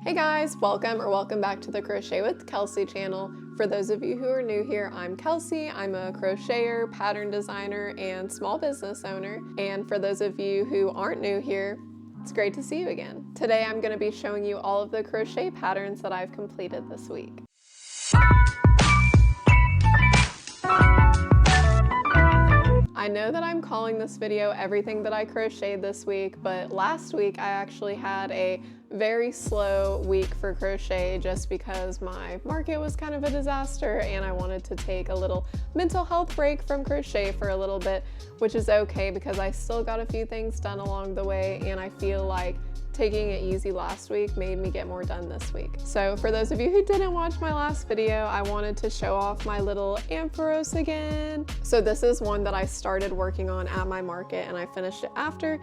Hey guys, welcome back to the Crochet with Kelsey channel. For those of you who are new here, I'm Kelsey. I'm a crocheter, pattern designer, and small business owner. And for those of you who aren't new here, it's great to see you again. Today I'm going to be showing you all of the crochet patterns that I've completed this week. I know that I'm calling this video everything that I crocheted this week, but last week I actually had a very slow week for crochet just because my market was kind of a disaster and I wanted to take a little mental health break from crochet for a little bit, which is okay because I still got a few things done along the way, and I feel like taking it easy last week made me get more done this week. So for those of you who didn't watch my last video, I wanted to show off my little Ampharos again. So this is one that I started working on at my market and I finished it after,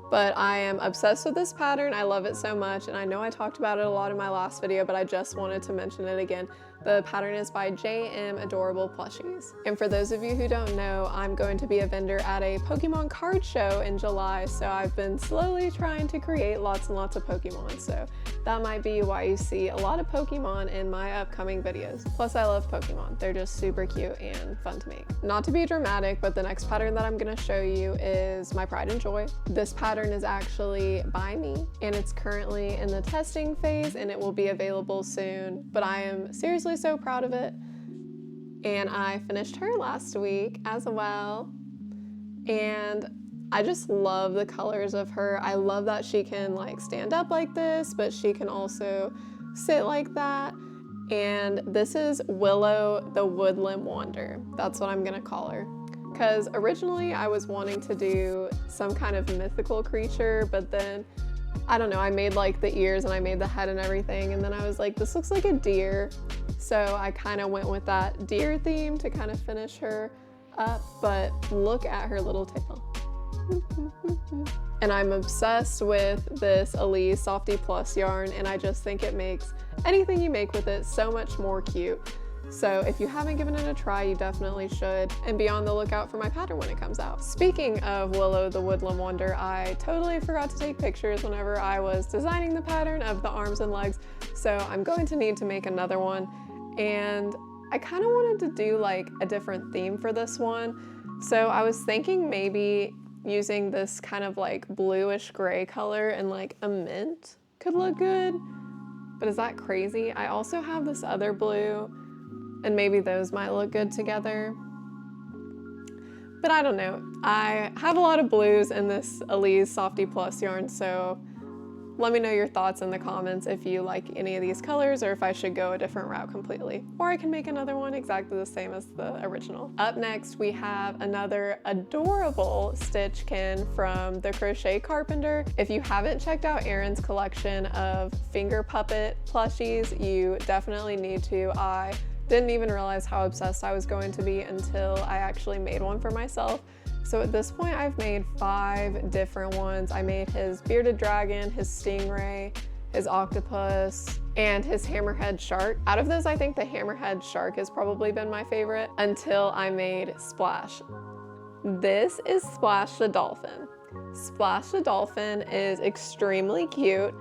but I am obsessed with this pattern. I love it so much, and I know I talked about it a lot in my last video, but I just wanted to mention it again. The pattern is by JM Adorable Plushies. And for those of you who don't know, I'm going to be a vendor at a Pokemon card show in July, so I've been slowly trying to create lots and lots of Pokemon, so that might be why you see a lot of Pokemon in my upcoming videos. Plus I love Pokemon. They're just super cute and fun to make. Not to be dramatic, but the next pattern that I'm going to show you is my pride and joy. This pattern is actually by me, and it's currently in the testing phase and it will be available soon, but I am seriously so proud of it. And I finished her last week as well, and I just love the colors of her. I love that she can like stand up like this, but she can also sit like that. And this is Willow the Woodland Wander. That's what I'm gonna call her. Because originally I was wanting to do some kind of mythical creature, but then I don't know, I made like the ears and I made the head and everything, and then I was like, this looks like a deer. So I kind of went with that deer theme to kind of finish her up, but look at her little tail. And I'm obsessed with this Elise Softy Plus yarn, and I just think it makes anything you make with it so much more cute. So if you haven't given it a try, you definitely should, and be on the lookout for my pattern when it comes out. Speaking of Willow the Woodland Wander, I totally forgot to take pictures whenever I was designing the pattern of the arms and legs, so I'm going to need to make another one. And I kind of wanted to do like a different theme for this one, so I was thinking maybe using this kind of like bluish gray color and like a mint could look good, but is that crazy? I also have this other blue, and maybe those might look good together. But I don't know. I have a lot of blues in this Elise Softy Plus yarn, so let me know your thoughts in the comments if you like any of these colors or if I should go a different route completely. Or I can make another one exactly the same as the original. Up next, we have another adorable Stitchkin from the Crochet Carpenter. If you haven't checked out Erin's collection of finger puppet plushies, you definitely need to. I didn't even realize how obsessed I was going to be until I actually made one for myself. So at this point, I've made 5 different ones. I made his bearded dragon, his stingray, his octopus, and his hammerhead shark. Out of those, I think the hammerhead shark has probably been my favorite until I made Splash. This is Splash the dolphin. Splash the dolphin is extremely cute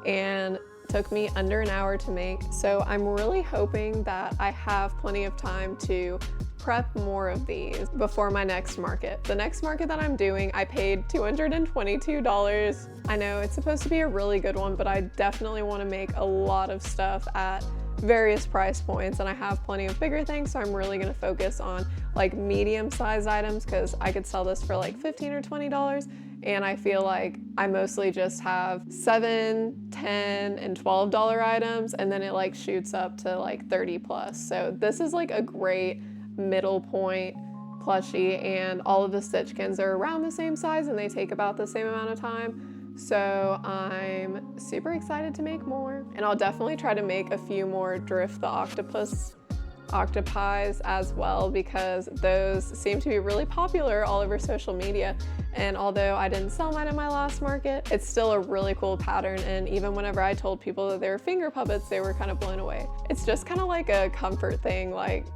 and took me under an hour to make, so I'm really hoping that I have plenty of time to prep more of these before my next market. The next market that I'm doing, I paid $222. I know it's supposed to be a really good one, but I definitely want to make a lot of stuff at various price points, and I have plenty of bigger things, so I'm really going to focus on like medium-sized items because I could sell this for like $15 or $20. And I feel like I mostly just have $7, $10, and $12 items, and then it like shoots up to like 30 plus. So this is like a great middle point plushie, and all of the Stitchkins are around the same size and they take about the same amount of time. So I'm super excited to make more, and I'll definitely try to make a few more Drift the octopi as well, because those seem to be really popular all over social media. And although I didn't sell mine at my last market, it's still a really cool pattern, and even whenever I told people that they were finger puppets, they were kind of blown away. It's just kind of like a comfort thing, like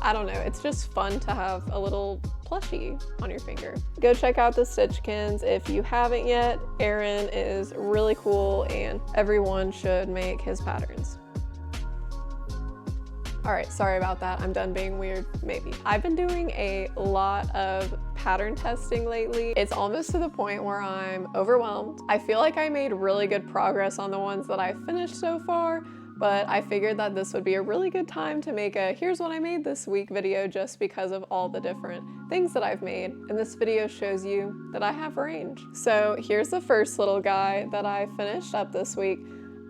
I don't know, it's just fun to have a little plushie on your finger. Go check out the Stitchkins if you haven't yet. Aaron is really cool and everyone should make his patterns. All right, sorry about that. I'm done being weird, maybe. I've been doing a lot of pattern testing lately. It's almost to the point where I'm overwhelmed. I feel like I made really good progress on the ones that I finished so far, but I figured that this would be a really good time to make a here's what I made this week video just because of all the different things that I've made. And this video shows you that I have range. So here's the first little guy that I finished up this week.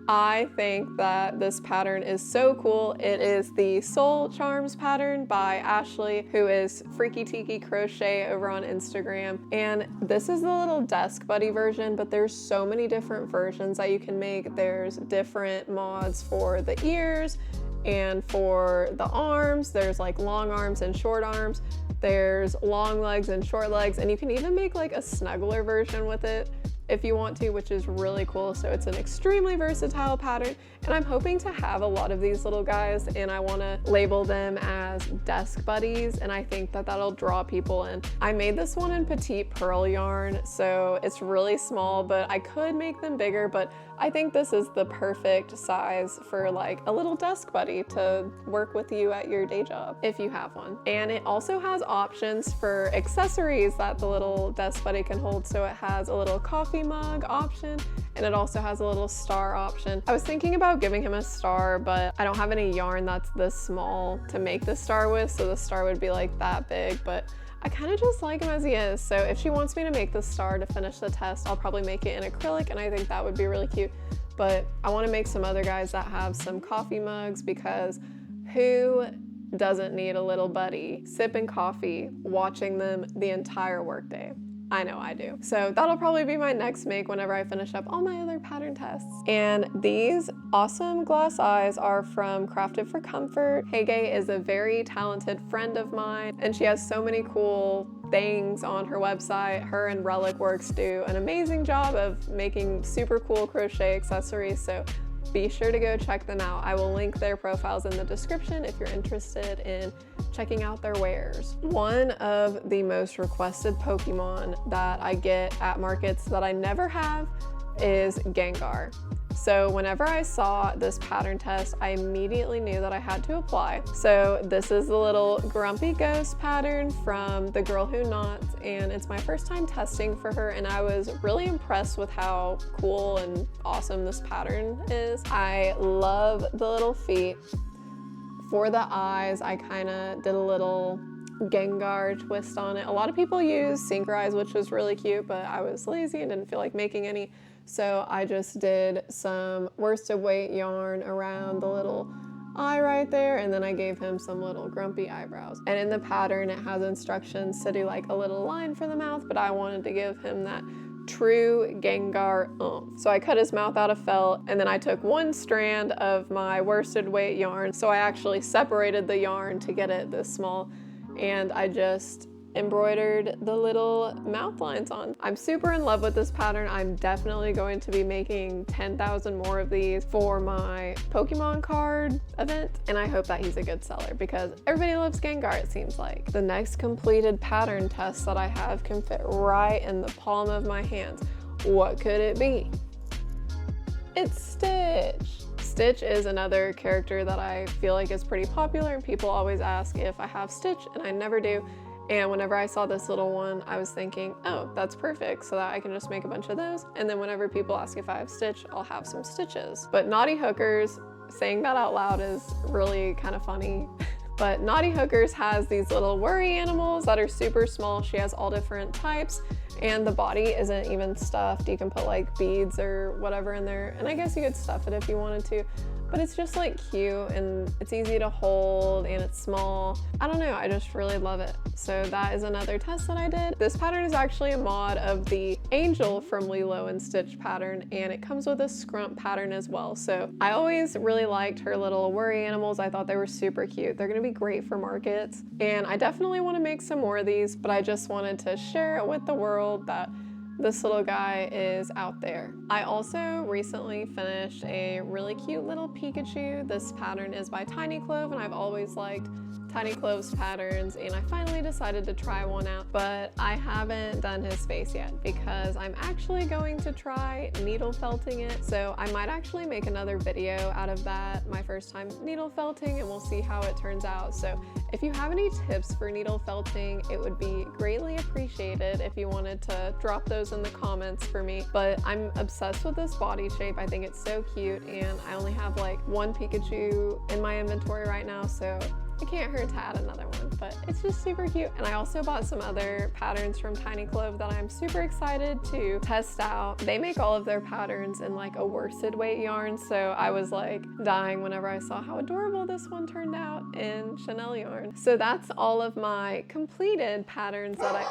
I think that this pattern is so cool. It is the Soul Charms pattern by Ashley, who is Freaky Tiki Crochet over on Instagram. And this is the little desk buddy version, but there's so many different versions that you can make. There's different mods for the ears and for the arms. There's like long arms and short arms. There's long legs and short legs, and you can even make like a snuggler version with it if you want to, which is really cool. So it's an extremely versatile pattern, and I'm hoping to have a lot of these little guys, and I want to label them as desk buddies, and I think that that'll draw people in. I made this one in petite pearl yarn, so it's really small, but I could make them bigger, but I think this is the perfect size for like a little desk buddy to work with you at your day job if you have one. And it also has options for accessories that the little desk buddy can hold. So it has a little coffee mug option, and it also has a little star option. I was thinking about giving him a star, but I don't have any yarn that's this small to make the star with, so the star would be like that big, but I kind of just like him as he is. So if she wants me to make the star to finish the test, I'll probably make it in acrylic, and I think that would be really cute. But I want to make some other guys that have some coffee mugs, because who doesn't need a little buddy sipping coffee, watching them the entire workday? I know I do. So that'll probably be my next make whenever I finish up all my other pattern tests. And these awesome gloss eyes are from Crafted for Comfort. Hege is a very talented friend of mine, and she has so many cool things on her website. Her and Relic Works do an amazing job of making super cool crochet accessories, so be sure to go check them out. I will link their profiles in the description if you're interested in checking out their wares. One of the most requested Pokemon that I get at markets that I never have is Gengar. So whenever I saw this pattern test, I immediately knew that I had to apply. So this is the little Grumpy Ghost pattern from The Girl Who Knots, and it's my first time testing for her, and I was really impressed with how cool and awesome this pattern is. I love the little feet. For the eyes, I kind of did a little Gengar twist on it. A lot of people use Synchro eyes, which was really cute, but I was lazy and didn't feel like making any. So I just did some worsted weight yarn around the little eye right there, and then I gave him some little grumpy eyebrows. And in the pattern, it has instructions to do like a little line for the mouth, but I wanted to give him that true Gengar oomph. So I cut his mouth out of felt, and then I took one strand of my worsted weight yarn. So I actually separated the yarn to get it this small, and I just embroidered the little mouth lines on. I'm super in love with this pattern. I'm definitely going to be making 10,000 more of these for my Pokemon card event, and I hope that he's a good seller because everybody loves Gengar, it seems like. The next completed pattern test that I have can fit right in the palm of my hands. What could it be? It's Stitch. Stitch is another character that I feel like is pretty popular, and people always ask if I have Stitch, and I never do. And whenever I saw this little one, I was thinking, oh, that's perfect, so that I can just make a bunch of those. And then whenever people ask if I have Stitch, I'll have some Stitches. But Naughty Hookers, saying that out loud is really kind of funny. But Naughty Hookers has these little worry animals that are super small. She has all different types, and the body isn't even stuffed. You can put like beads or whatever in there, and I guess you could stuff it if you wanted to. But it's just like cute, and it's easy to hold, and it's small. I don't know, I just really love it. So that is another test that I did. This pattern is actually a mod of the Angel from Willow and Stitch pattern, and it comes with a scrump pattern as well. So I always really liked her little worry animals. I thought they were super cute. They're gonna be great for markets, and I definitely wanna make some more of these, but I just wanted to share it with the world that this little guy is out there. I also recently finished a really cute little Pikachu. This pattern is by Tiny Clove, and I've always liked Tiny Clove's patterns, and I finally decided to try one out, but I haven't done his face yet because I'm actually going to try needle felting it. So I might actually make another video out of that, my first time needle felting, and we'll see how it turns out. So if you have any tips for needle felting, it would be greatly appreciated if you wanted to drop those in the comments for me. But I'm obsessed with this body shape. I think it's so cute, and I only have like one Pikachu in my inventory right now, so it can't hurt to add another one, but it's just super cute. And I also bought some other patterns from Tiny Clove that I'm super excited to test out. They make all of their patterns in like a worsted weight yarn, so I was like dying whenever I saw how adorable this one turned out in Chanel yarn. So that's all of my completed patterns that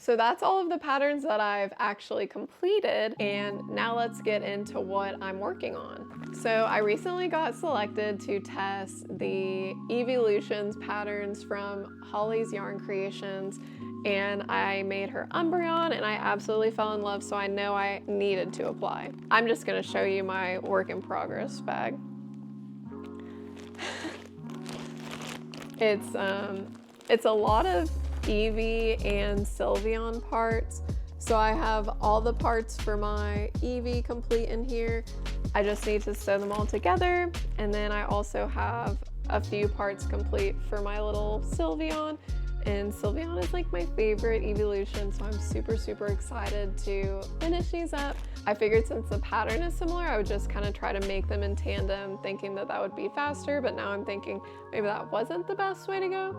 So that's all of the patterns that I've actually completed, and now let's get into what I'm working on. So I recently got selected to test the Evolutions patterns from Holly's Yarn Creations, and I made her Umbreon and I absolutely fell in love, so I know I needed to apply. I'm just gonna show you my work in progress bag. It's a lot of Eevee and Sylveon parts. So I have all the parts for my Eevee complete in here. I just need to sew them all together. And then I also have a few parts complete for my little Sylveon. And Sylveon is like my favorite evolution, so I'm super excited to finish these up. I figured since the pattern is similar, I would just kind of try to make them in tandem, thinking that that would be faster, but now I'm thinking maybe that wasn't the best way to go.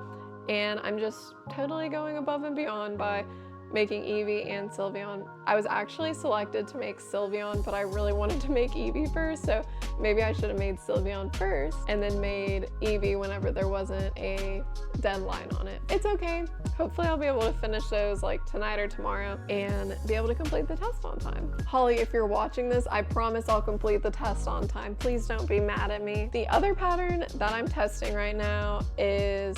And I'm just totally going above and beyond by making Eevee and Sylveon. I was actually selected to make Sylveon, but I really wanted to make Eevee first, so maybe I should have made Sylveon first and then made Eevee whenever there wasn't a deadline on it. It's okay. Hopefully I'll be able to finish those like tonight or tomorrow and be able to complete the test on time. Holly, if you're watching this, I promise I'll complete the test on time. Please don't be mad at me. The other pattern that I'm testing right now is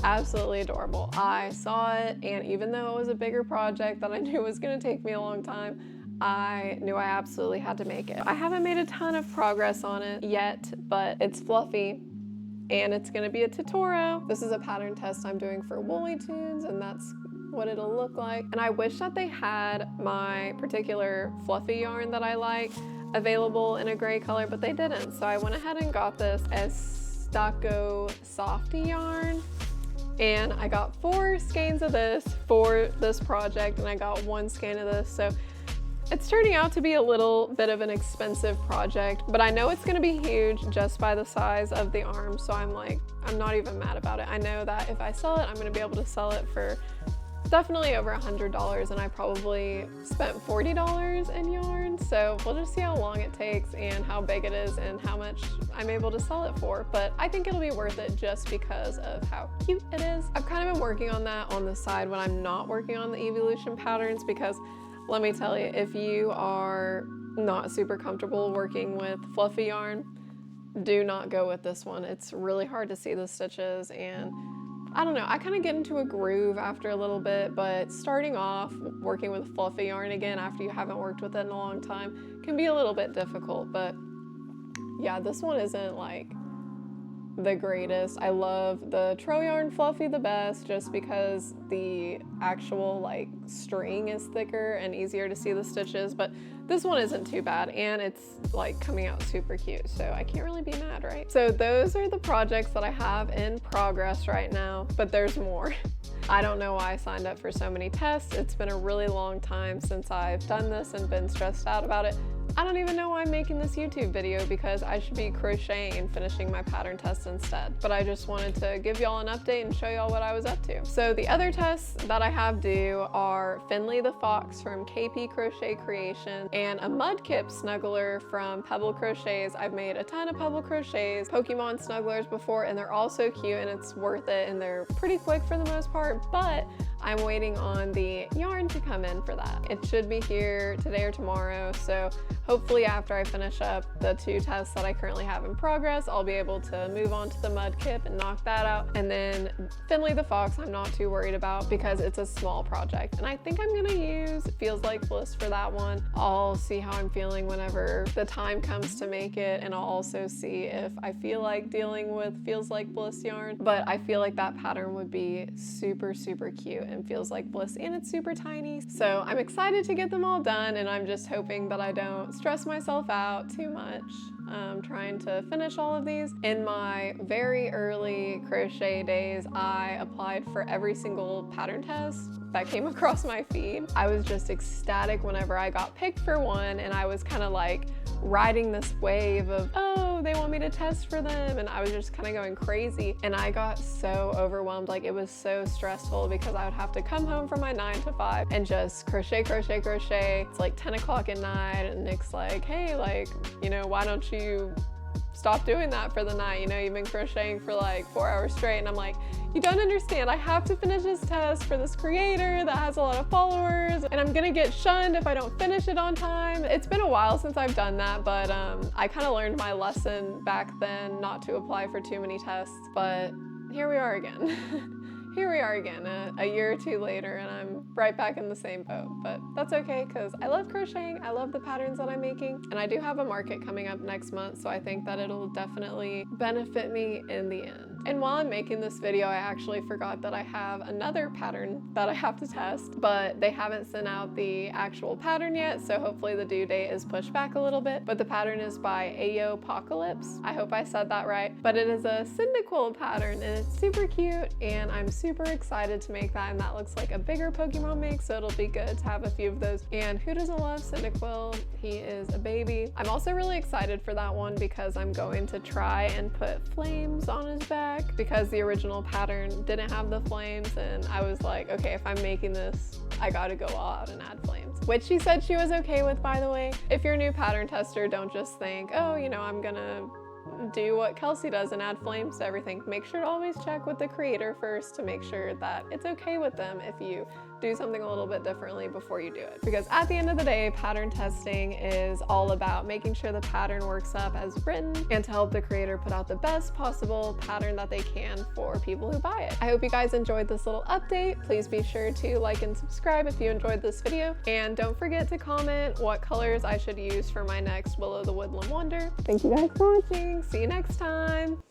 absolutely adorable. I saw it, and even though it was a bigger project that I knew was going to take me a long time, I knew I absolutely had to make it. I haven't made a ton of progress on it yet, but it's fluffy and it's going to be a Totoro. This is a pattern test I'm doing for Woolly Tunes, and that's what it'll look like. And I wish that they had my particular fluffy yarn that I like available in a gray color, but they didn't. So I went ahead and got this as Stocko Softy yarn. And I got 4 skeins of this for this project, and I got 1 skein of this. So it's turning out to be a little bit of an expensive project, but I know it's gonna be huge just by the size of the arm. So I'm not even mad about it. I know that if I sell it, I'm gonna be able to sell it for definitely over $100, and I probably spent $40 in yarn. So we'll just see how long it takes and how big it is and how much I'm able to sell it for. But I think it'll be worth it just because of how cute it is. I've kind of been working on that on the side when I'm not working on the evolution patterns, because let me tell you, if you are not super comfortable working with fluffy yarn, do not go with this one. It's really hard to see the stitches, and I don't know, I kind of get into a groove after a little bit, but starting off working with fluffy yarn again after you haven't worked with it in a long time can be a little bit difficult. But yeah, this one isn't like the greatest. I love the Tro yarn fluffy the best, just because the actual like string is thicker and easier to see the stitches, but this one isn't too bad, and it's like coming out super cute, so I can't really be mad, right? So those are the projects that I have in progress right now, but there's more. I don't know why I signed up for so many tests. It's been a really long time since I've done this and been stressed out about it. I don't even know why I'm making this YouTube video, because I should be crocheting and finishing my pattern test instead. But I just wanted to give y'all an update and show y'all what I was up to. So the other tests that I have due are Finley the Fox from KP Crochet Creation and a Mudkip snuggler from Pebble Crochets. I've made a ton of Pebble Crochets Pokemon snugglers before, and they're all so cute and it's worth it, and they're pretty quick for the most part, but I'm waiting on the yarn to come in for that. It should be here today or tomorrow, so hopefully after I finish up the 2 tests that I currently have in progress, I'll be able to move on to the mud kip and knock that out. And then Finley the fox, I'm not too worried about because it's a small project. And I think I'm gonna use Feels Like Bliss for that one. I'll see how I'm feeling whenever the time comes to make it, and I'll also see if I feel like dealing with Feels Like Bliss yarn. But I feel like that pattern would be super, super cute and Feels Like Bliss, and it's super tiny. So I'm excited to get them all done, and I'm just hoping that I don't stress myself out too much trying to finish all of these. In my very early crochet days, I applied for every single pattern test that came across my feed. I was just ecstatic whenever I got picked for one, and I was kind of like riding this wave of, oh, they want me to test for them, and I was just kind of going crazy, and I got so overwhelmed. Like, it was so stressful because I would have to come home from my 9 to 5 and just crochet, crochet, crochet. It's like 10 o'clock at night, and Nick's like, hey, like, you know, why don't you stop doing that for the night? You know, you've been crocheting for like 4 hours straight. And I'm like, you don't understand. I have to finish this test for this creator that has a lot of followers, and I'm gonna get shunned if I don't finish it on time. It's been a while since I've done that, but I kind of learned my lesson back then not to apply for too many tests, but here we are again. Here we are again, a year or 2 later, and I'm right back in the same boat. But that's okay, because I love crocheting, I love the patterns that I'm making, and I do have a market coming up next month, so I think that it'll definitely benefit me in the end. And while I'm making this video, I actually forgot that I have another pattern that I have to test, but they haven't sent out the actual pattern yet, so hopefully the due date is pushed back a little bit. But the pattern is by Apocalypse. I hope I said that right. But it is a Cyndaquil pattern, and it's super cute, and I'm super excited to make that, and that looks like a bigger Pokemon mix, so it'll be good to have a few of those. And who doesn't love Cyndaquil? He is a baby. I'm also really excited for that one because I'm going to try and put flames on his back, because the original pattern didn't have the flames, and I was like, okay, if I'm making this, I gotta go all out and add flames, which she said she was okay with, by the way. If you're a new pattern tester, don't just think, oh, you know, I'm gonna do what Kelsey does and add flames to everything. Make sure to always check with the creator first to make sure that it's okay with them if you do something a little bit differently before you do it. Because at the end of the day, pattern testing is all about making sure the pattern works up as written and to help the creator put out the best possible pattern that they can for people who buy it. I hope you guys enjoyed this little update. Please be sure to like and subscribe if you enjoyed this video, and don't forget to comment what colors I should use for my next Willow the Woodland Wonder. Thank you guys for watching. See you next time.